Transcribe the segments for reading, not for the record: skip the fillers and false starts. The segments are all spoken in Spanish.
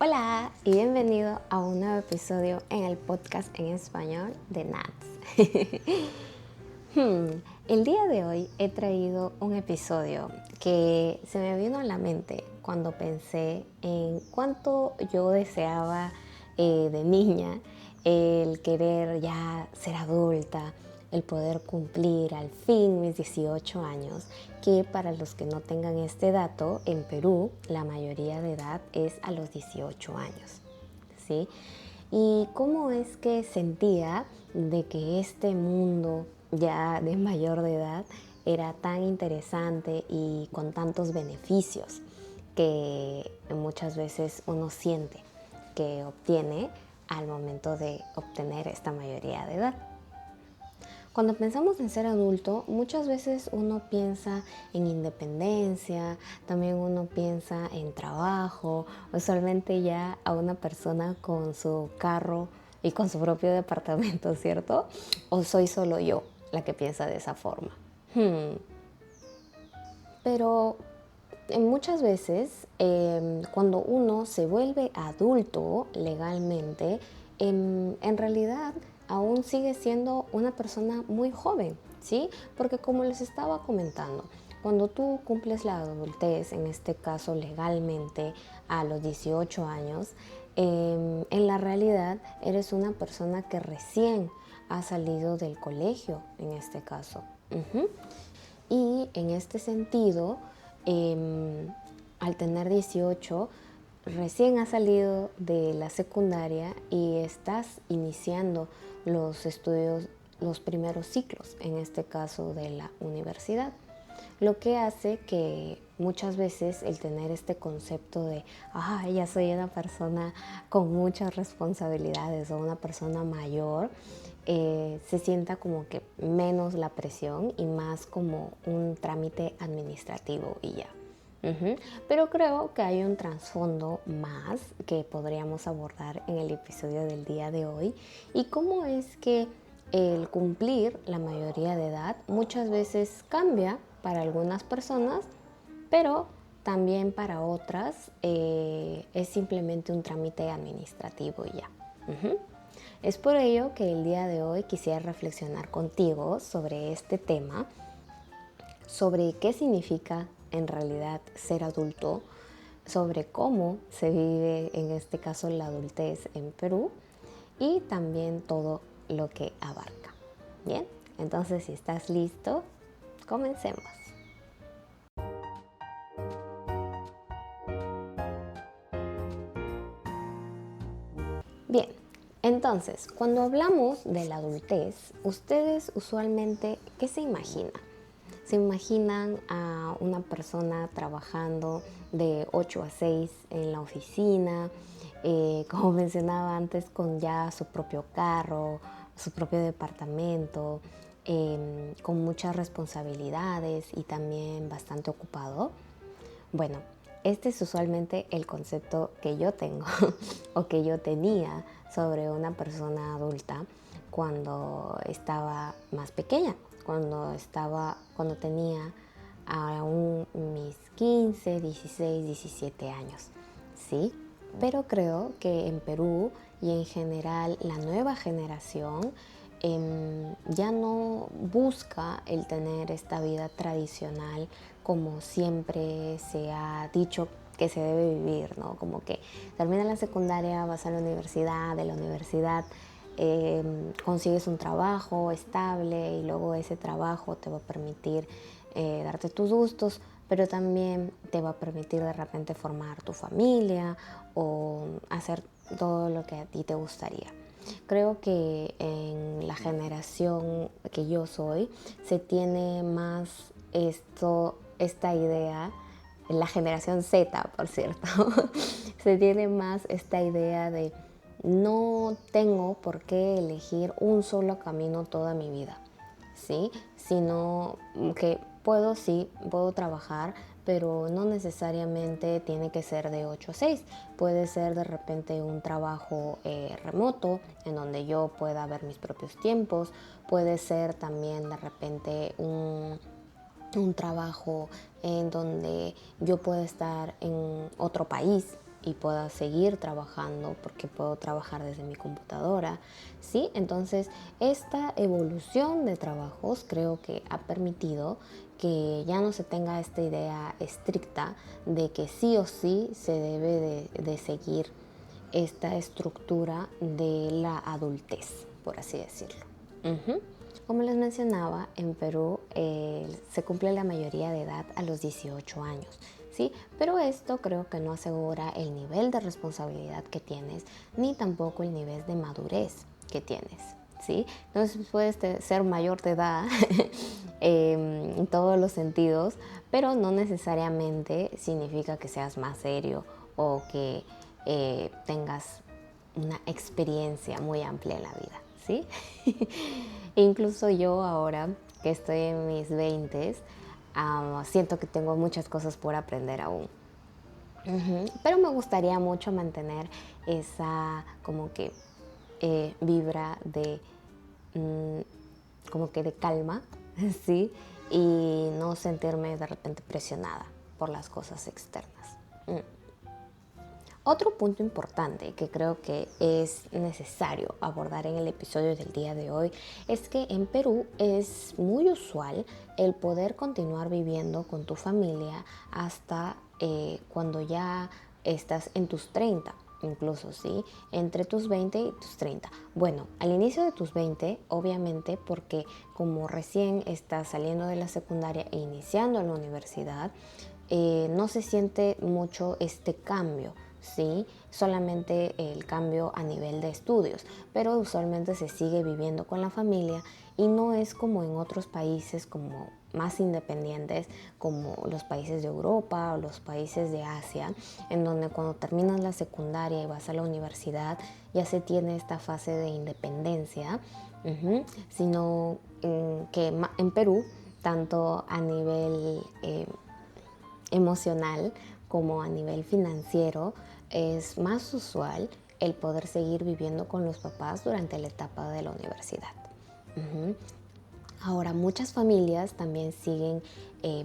Hola y bienvenido a un nuevo episodio en el podcast en español de Nats. El día de hoy he traído un episodio que se me vino a la mente cuando pensé en cuánto yo deseaba de niña el querer ya ser adulta, el poder cumplir al fin mis 18 años, que para los que no tengan este dato, en Perú la mayoría de edad es a los 18 años, ¿sí? Y cómo es que sentía de que este mundo ya de mayor de edad era tan interesante y con tantos beneficios que muchas veces uno siente que obtiene al momento de obtener esta mayoría de edad. Cuando pensamos en ser adulto, muchas veces uno piensa en independencia, también uno piensa en trabajo, usualmente ya a una persona con su carro y con su propio departamento, ¿cierto? ¿O soy solo yo la que piensa de esa forma? Pero muchas veces cuando uno se vuelve adulto legalmente, en realidad aún sigue siendo una persona muy joven, ¿sí? Porque como les estaba comentando, cuando tú cumples la adultez, en este caso legalmente a los 18 años, en la realidad eres una persona que recién ha salido del colegio, en este caso. Y en este sentido, al tener 18, recién has salido de la secundaria y estás iniciando los estudios, los primeros ciclos, en este caso de la universidad. Lo que hace que muchas veces el tener este concepto de, ya soy una persona con muchas responsabilidades o una persona mayor, se sienta como que menos la presión y más como un trámite administrativo y ya. Pero creo que hay un trasfondo más que podríamos abordar en el episodio del día de hoy y cómo es que el cumplir la mayoría de edad muchas veces cambia para algunas personas, pero también para otras es simplemente un trámite administrativo y ya. Es por ello que el día de hoy quisiera reflexionar contigo sobre este tema, sobre qué significa en realidad ser adulto, sobre cómo se vive en este caso la adultez en Perú y también todo lo que abarca. Bien, entonces si estás listo, comencemos. Bien, entonces, cuando hablamos de la adultez, ustedes usualmente, ¿qué se imaginan? ¿Se imaginan a una persona trabajando de 8 a 6 en la oficina, como mencionaba antes, con ya su propio carro, su propio departamento, con muchas responsabilidades y también bastante ocupado? Bueno, este es usualmente el concepto que yo tengo o que yo tenía sobre una persona adulta cuando estaba más pequeña, cuando tenía aún mis 15, 16, 17 años, ¿sí? Pero creo que en Perú y en general la nueva generación ya no busca el tener esta vida tradicional como siempre se ha dicho que se debe vivir, ¿no? Como que terminas la secundaria, vas a la universidad, de la universidad consigues un trabajo estable y luego ese trabajo te va a permitir darte tus gustos, pero también te va a permitir de repente formar tu familia o hacer todo lo que a ti te gustaría. Creo que en la generación que yo soy se tiene más esta idea, la generación Z, por cierto, se tiene más esta idea de no tengo por qué elegir un solo camino toda mi vida, ¿sí? Sino que puedo trabajar, pero no necesariamente tiene que ser de 8 a 6. Puede ser de repente un trabajo remoto en donde yo pueda ver mis propios tiempos. Puede ser también de repente un trabajo en donde yo pueda estar en otro país, y pueda seguir trabajando porque puedo trabajar desde mi computadora, ¿sí? Entonces, esta evolución de trabajos creo que ha permitido que ya no se tenga esta idea estricta de que sí o sí se debe de seguir esta estructura de la adultez, por así decirlo. Como les mencionaba, en Perú se cumple la mayoría de edad a los 18 años, ¿sí? Pero esto creo que no asegura el nivel de responsabilidad que tienes, ni tampoco el nivel de madurez que tienes, ¿sí? Entonces puedes ser mayor de edad en todos los sentidos, pero no necesariamente significa que seas más serio o que tengas una experiencia muy amplia en la vida, ¿sí? Incluso yo ahora que estoy en mis 20, siento que tengo muchas cosas por aprender aún. Pero me gustaría mucho mantener esa como que vibra de como que de calma, ¿sí? Y no sentirme de repente presionada por las cosas externas. Otro punto importante que creo que es necesario abordar en el episodio del día de hoy es que en Perú es muy usual el poder continuar viviendo con tu familia hasta cuando ya estás en tus 30, incluso, ¿sí? Entre tus 20 y tus 30. Bueno, al inicio de tus 20, obviamente, porque como recién estás saliendo de la secundaria e iniciando en la universidad, no se siente mucho este cambio, ¿sí? Solamente el cambio a nivel de estudios, pero usualmente se sigue viviendo con la familia y no es como en otros países como más independientes como los países de Europa o los países de Asia, en donde cuando terminas la secundaria y vas a la universidad ya se tiene esta fase de independencia, sino que en Perú, tanto a nivel emocional como a nivel financiero, es más usual el poder seguir viviendo con los papás durante la etapa de la universidad. Ahora, muchas familias también siguen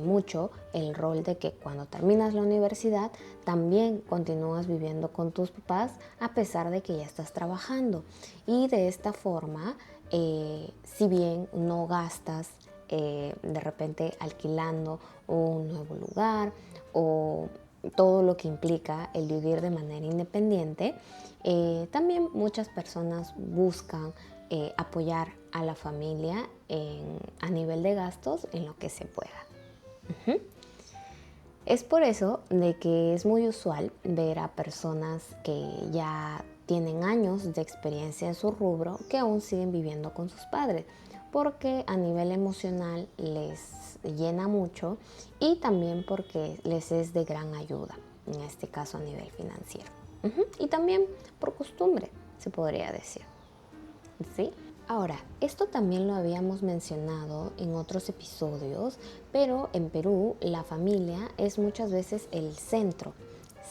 mucho el rol de que cuando terminas la universidad también continúas viviendo con tus papás a pesar de que ya estás trabajando. Y de esta forma, si bien no gastas de repente alquilando un nuevo lugar o todo lo que implica el vivir de manera independiente, también muchas personas buscan apoyar a la familia a nivel de gastos en lo que se pueda. Es por eso de que es muy usual ver a personas que ya tienen años de experiencia en su rubro que aún siguen viviendo con sus padres, porque a nivel emocional les llena mucho y también porque les es de gran ayuda, en este caso a nivel financiero. Y también por costumbre, se podría decir. ¿Sí? Ahora, esto también lo habíamos mencionado en otros episodios, pero en Perú la familia es muchas veces el centro,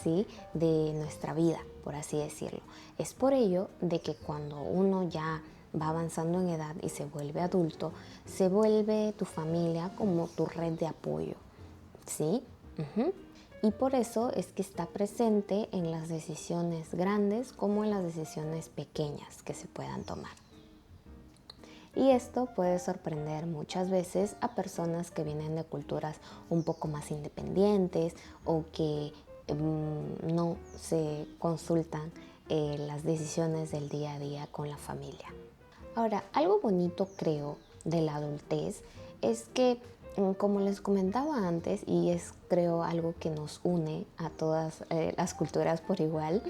¿sí?, de nuestra vida, por así decirlo. Es por ello de que cuando uno ya va avanzando en edad y se vuelve adulto, se vuelve tu familia como tu red de apoyo, ¿sí? Y por eso es que está presente en las decisiones grandes como en las decisiones pequeñas que se puedan tomar. Y esto puede sorprender muchas veces a personas que vienen de culturas un poco más independientes o que no se consultan las decisiones del día a día con la familia. Ahora, algo bonito creo de la adultez es que, como les comentaba antes, y es creo algo que nos une a todas las culturas por igual,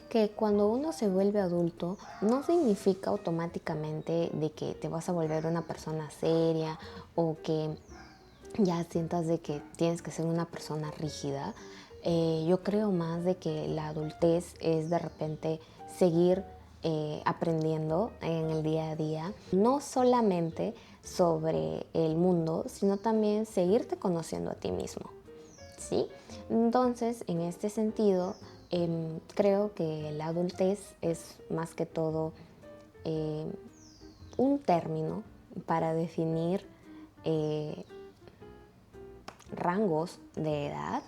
que cuando uno se vuelve adulto no significa automáticamente de que te vas a volver una persona seria o que ya sientas de que tienes que ser una persona rígida. Yo creo más de que la adultez es de repente seguir aprendiendo en el día a día, no solamente sobre el mundo, sino también seguirte conociendo a ti mismo, ¿sí? Entonces, en este sentido, creo que la adultez es más que todo un término para definir rangos de edad,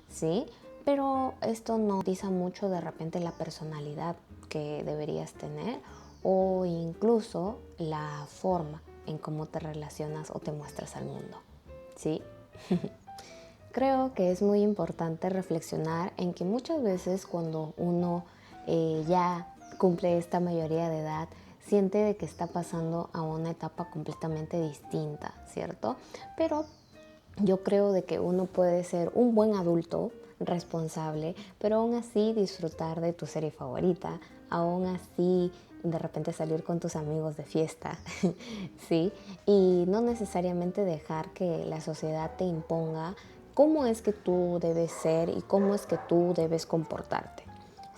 ¿sí? pero esto no dice mucho de repente la personalidad que deberías tener o incluso la forma en cómo te relacionas o te muestras al mundo, ¿sí? Creo que es muy importante reflexionar en que muchas veces cuando uno ya cumple esta mayoría de edad, siente de que está pasando a una etapa completamente distinta, ¿cierto? Pero yo creo de que uno puede ser un buen adulto responsable, pero aún así disfrutar de tu serie favorita, aún así de repente salir con tus amigos de fiesta, ¿sí? Y no necesariamente dejar que la sociedad te imponga cómo es que tú debes ser y cómo es que tú debes comportarte,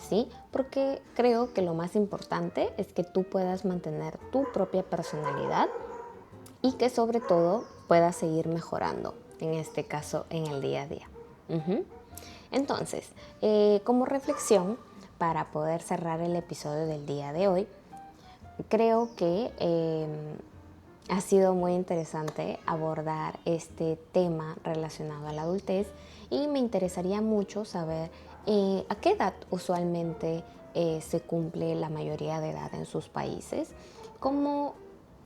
¿sí? Porque creo que lo más importante es que tú puedas mantener tu propia personalidad y que sobre todo puedas seguir mejorando, en este caso en el día a día. Entonces, como reflexión, para poder cerrar el episodio del día de hoy, creo que ha sido muy interesante abordar este tema relacionado a la adultez y me interesaría mucho saber a qué edad usualmente se cumple la mayoría de edad en sus países, cómo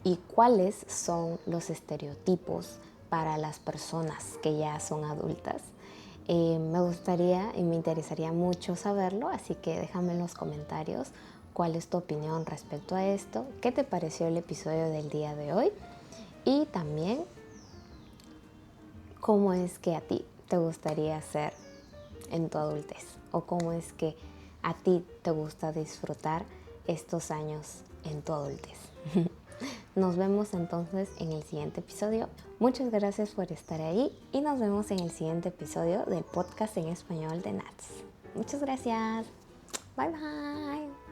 y cuáles son los estereotipos para las personas que ya son adultas. Me gustaría y me interesaría mucho saberlo, así que déjame en los comentarios cuál es tu opinión respecto a esto, qué te pareció el episodio del día de hoy y también cómo es que a ti te gustaría ser en tu adultez o cómo es que a ti te gusta disfrutar estos años en tu adultez. Nos vemos entonces en el siguiente episodio. Muchas gracias por estar ahí y nos vemos en el siguiente episodio del podcast en español de Nats. Muchas gracias. Bye bye.